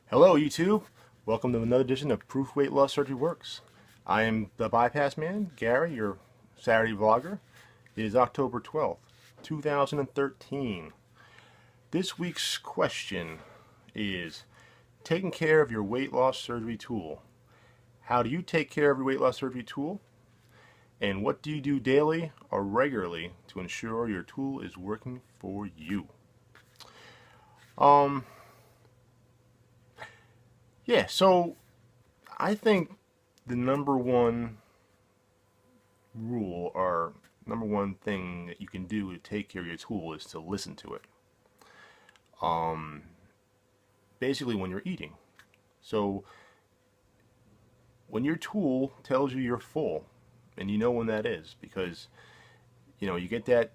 Hello YouTube, welcome to another edition of Proof Weight Loss Surgery Works. I am the Bypass Man, Gary, your Saturday vlogger. It is October 12th, 2013. This week's question is, taking care of your weight loss surgery tool. How do you take care of your weight loss surgery tool? And what do you do daily or regularly to ensure your tool is working for you? So I think the number one rule or number one thing that you can do to take care of your tool is to listen to it. Basically when you're eating. So when your tool tells you you're full, and you know when that is, because you get that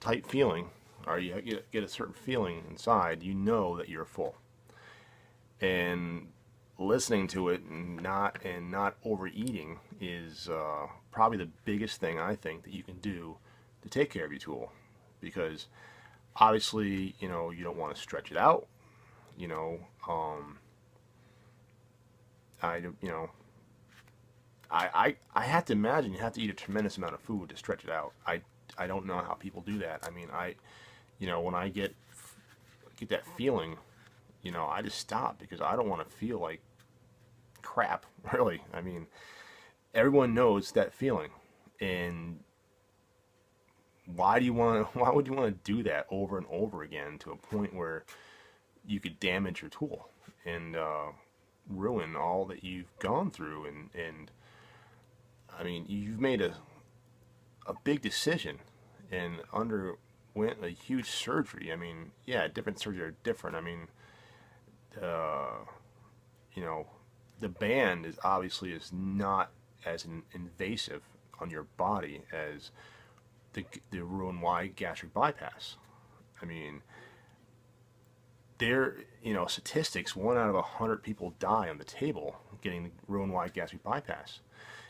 tight feeling, or you get a certain feeling inside, you know that you're full. And listening to it and not overeating is probably the biggest thing I think that you can do to take care of your tool, because obviously you don't want to stretch it out. I have to imagine you have to eat a tremendous amount of food to stretch it out. I don't know how people do that. I mean, when I get that feeling, I just stop, because I don't want to feel like crap, really. I mean, everyone knows that feeling, and why would you want to do that over and over again to a point where you could damage your tool and ruin all that you've gone through? And I mean, you've made a big decision and underwent a huge surgery. I mean, yeah, different surgeries are different. I mean, the band is obviously not as invasive on your body as the Roux-en-Y gastric bypass. I mean, statistics, 1 out of 100 people die on the table getting the Roux-en-Y gastric bypass.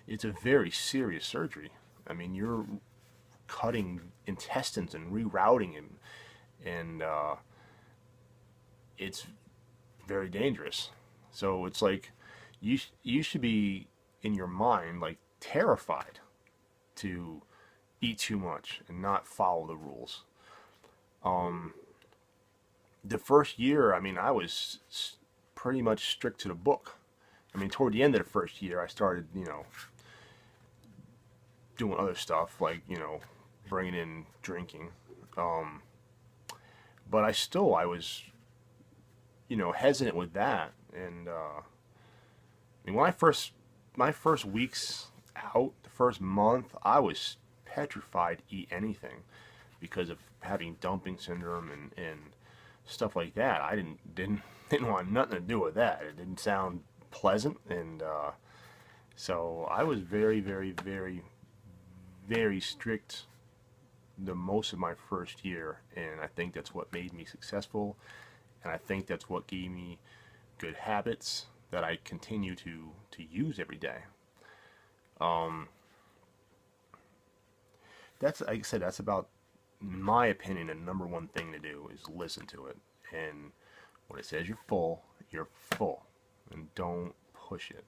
It's a very serious surgery. I mean, you're cutting intestines and rerouting them, and it's very dangerous. So it's like you should be in your mind like terrified to eat too much and not follow the rules. The first year, I mean, I was pretty much strict to the book. I mean, toward the end of the first year, I started, doing other stuff, like, bringing in drinking. But I was, hesitant with that. And, I mean, my first weeks out, the first month, I was petrified to eat anything because of having dumping syndrome and stuff like that. I didn't want nothing to do with that. It didn't sound pleasant, and so I was very, very, very, very strict the most of my first year, and I think that's what made me successful, and I think that's what gave me good habits that I continue to use every day. That's, like I said, that's about, in my opinion, the number one thing to do is listen to it. And when it says you're full, and don't push it.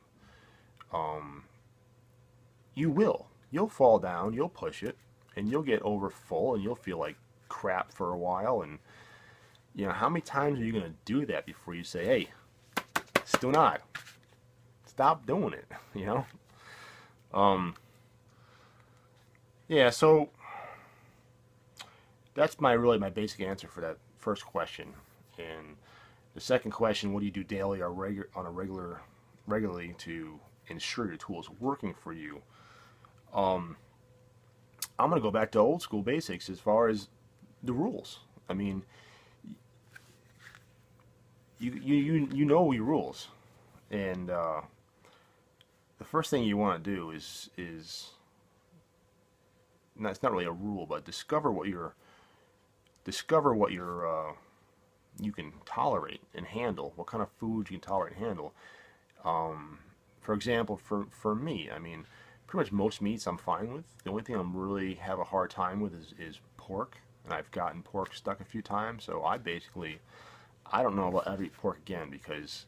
You'll fall down, you'll push it, and you'll get over full, and you'll feel like crap for a while. And how many times are you going to do that before you say, hey, still not, stop doing it? Yeah, so that's really my basic answer for that first question. And the second question, what do you do daily or regularly to ensure your tool is working for you? I'm going to go back to old school basics as far as the rules. I mean, you know your rules, and the first thing you want to do is it's not really a rule, but discover what you can tolerate and handle, what kind of food you can tolerate and handle. For example, for me, I mean, pretty much most meats I'm fine with. The only thing I'm really have a hard time with is pork, and I've gotten pork stuck a few times. So I don't know if I'll ever eat pork again, because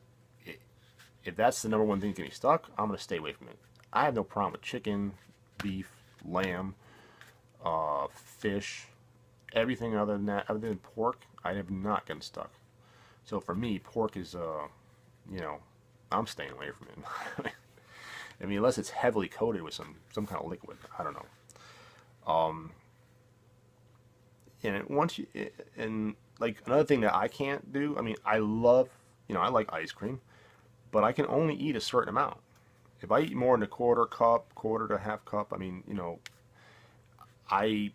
if that's the number one thing that can be stuck, I'm going to stay away from it. I have no problem with chicken, beef, lamb, fish, everything other than that, other than pork, I have not gotten stuck. So for me, pork is, you know, I'm staying away from it. I mean, unless it's heavily coated with some kind of liquid. I don't know. And once you, and like another thing that I can't do, I mean, I love, you know, I like ice cream, but I can only eat a certain amount. If I eat more than a quarter cup, quarter to half cup, I mean, you know, I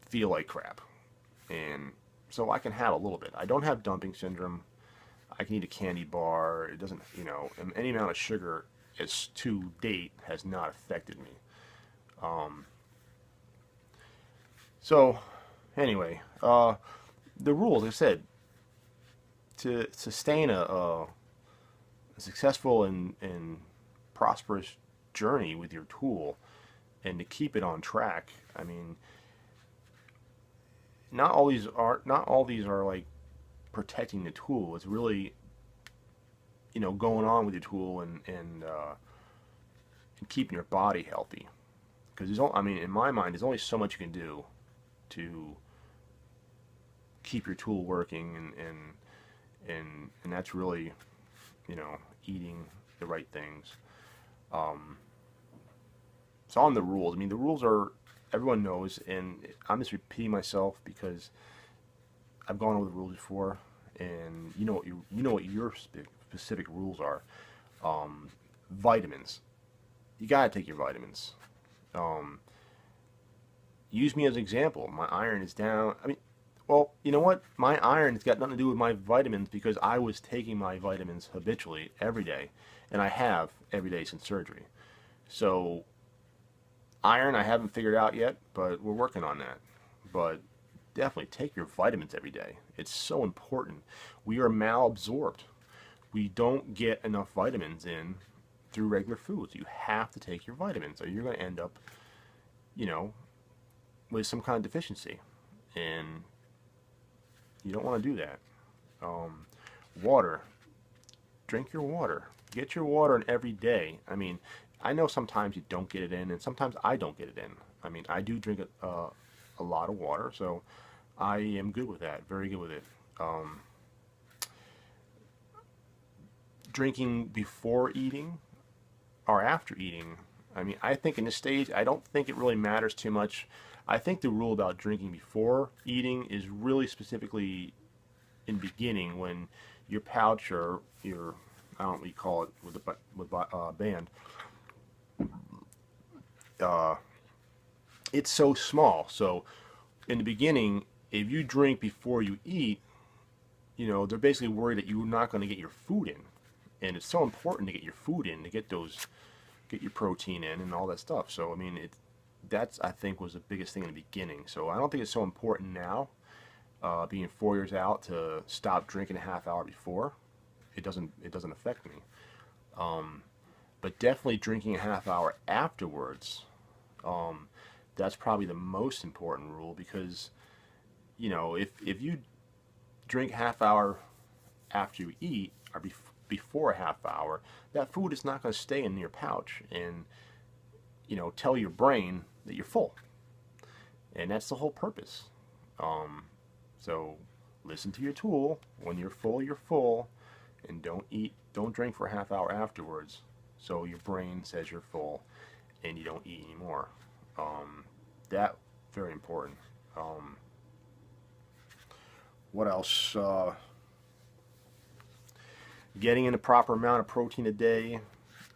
feel like crap. And so I can have a little bit. I don't have dumping syndrome. I can eat a candy bar. It doesn't, you know, and any amount of sugar as to date has not affected me. So anyway, the rules, like I said, to sustain a successful and prosperous journey with your tool and to keep it on track, I mean, not all these are like protecting the tool. It's really, you know, going on with your tool and keeping your body healthy. Because I mean, in my mind, there's only so much you can do to keep your tool working, and that's really, you know, eating the right things. So on the rules, I mean, the rules are, everyone knows, and I'm just repeating myself because I've gone over the rules before, and you know what your specific rules are. Vitamins, you gotta take your vitamins. Use me as an example. My iron is down. I mean, well, you know what? My iron has got nothing to do with my vitamins because I was taking my vitamins habitually every day, and I have every day since surgery. So iron I haven't figured out yet, but we're working on that. But definitely take your vitamins every day. It's so important. We are malabsorbed. We don't get enough vitamins in through regular foods. You have to take your vitamins or you're going to end up, you know, with some kind of deficiency. And you don't want to do that. Water. Drink your water. Get your water in every day. I mean, I know sometimes you don't get it in, and sometimes I don't get it in. I mean, I do drink a lot of water, so I am good with that. Very good with it. Drinking before eating or after eating. I mean, I think in this stage, I don't think it really matters too much. I think the rule about drinking before eating is really specifically in the beginning when your pouch or your, I don't know what you call it with the band, it's so small. So in the beginning, if you drink before you eat, you know, they're basically worried that you're not going to get your food in. And it's so important to get your food in, to get your protein in and all that stuff. So I mean, that's, I think, was the biggest thing in the beginning. So I don't think it's so important now, being 4 years out, to stop drinking a half hour before. It doesn't affect me. But definitely drinking a half hour afterwards, that's probably the most important rule, because, you know, if you drink half hour after you eat or before a half hour, that food is not going to stay in your pouch and, you know, tell your brain that you're full. And that's the whole purpose. So listen to your tool. When you're full, and don't drink for a half hour afterwards, so your brain says you're full and you don't eat anymore. That, very important. What else? Getting in the proper amount of protein a day.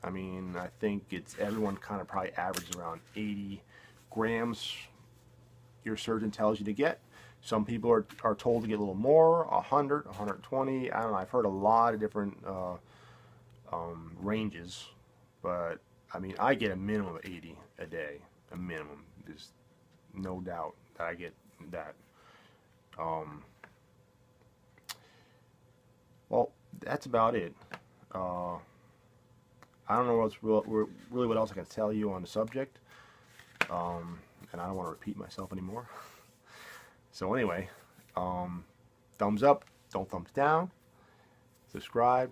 I mean, I think everyone kind of probably averages around 80 grams your surgeon tells you to get. Some people are told to get a little more, 100, 120. I don't know. I've heard a lot of different ranges, but I mean, I get a minimum of 80 a day. A minimum. There's no doubt that I get that. Well, that's about it. I don't know really what else I can tell you on the subject, and I don't want to repeat myself anymore. So anyway, thumbs up, don't thumbs down, subscribe,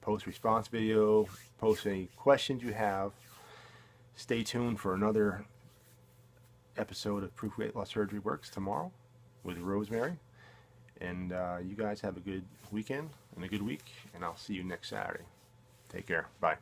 post response video, post any questions you have. Stay tuned for another episode of Proof Weight Loss Surgery Works tomorrow with Rosemary. And you guys have a good weekend and a good week, and I'll see you next Saturday. Take care. Bye.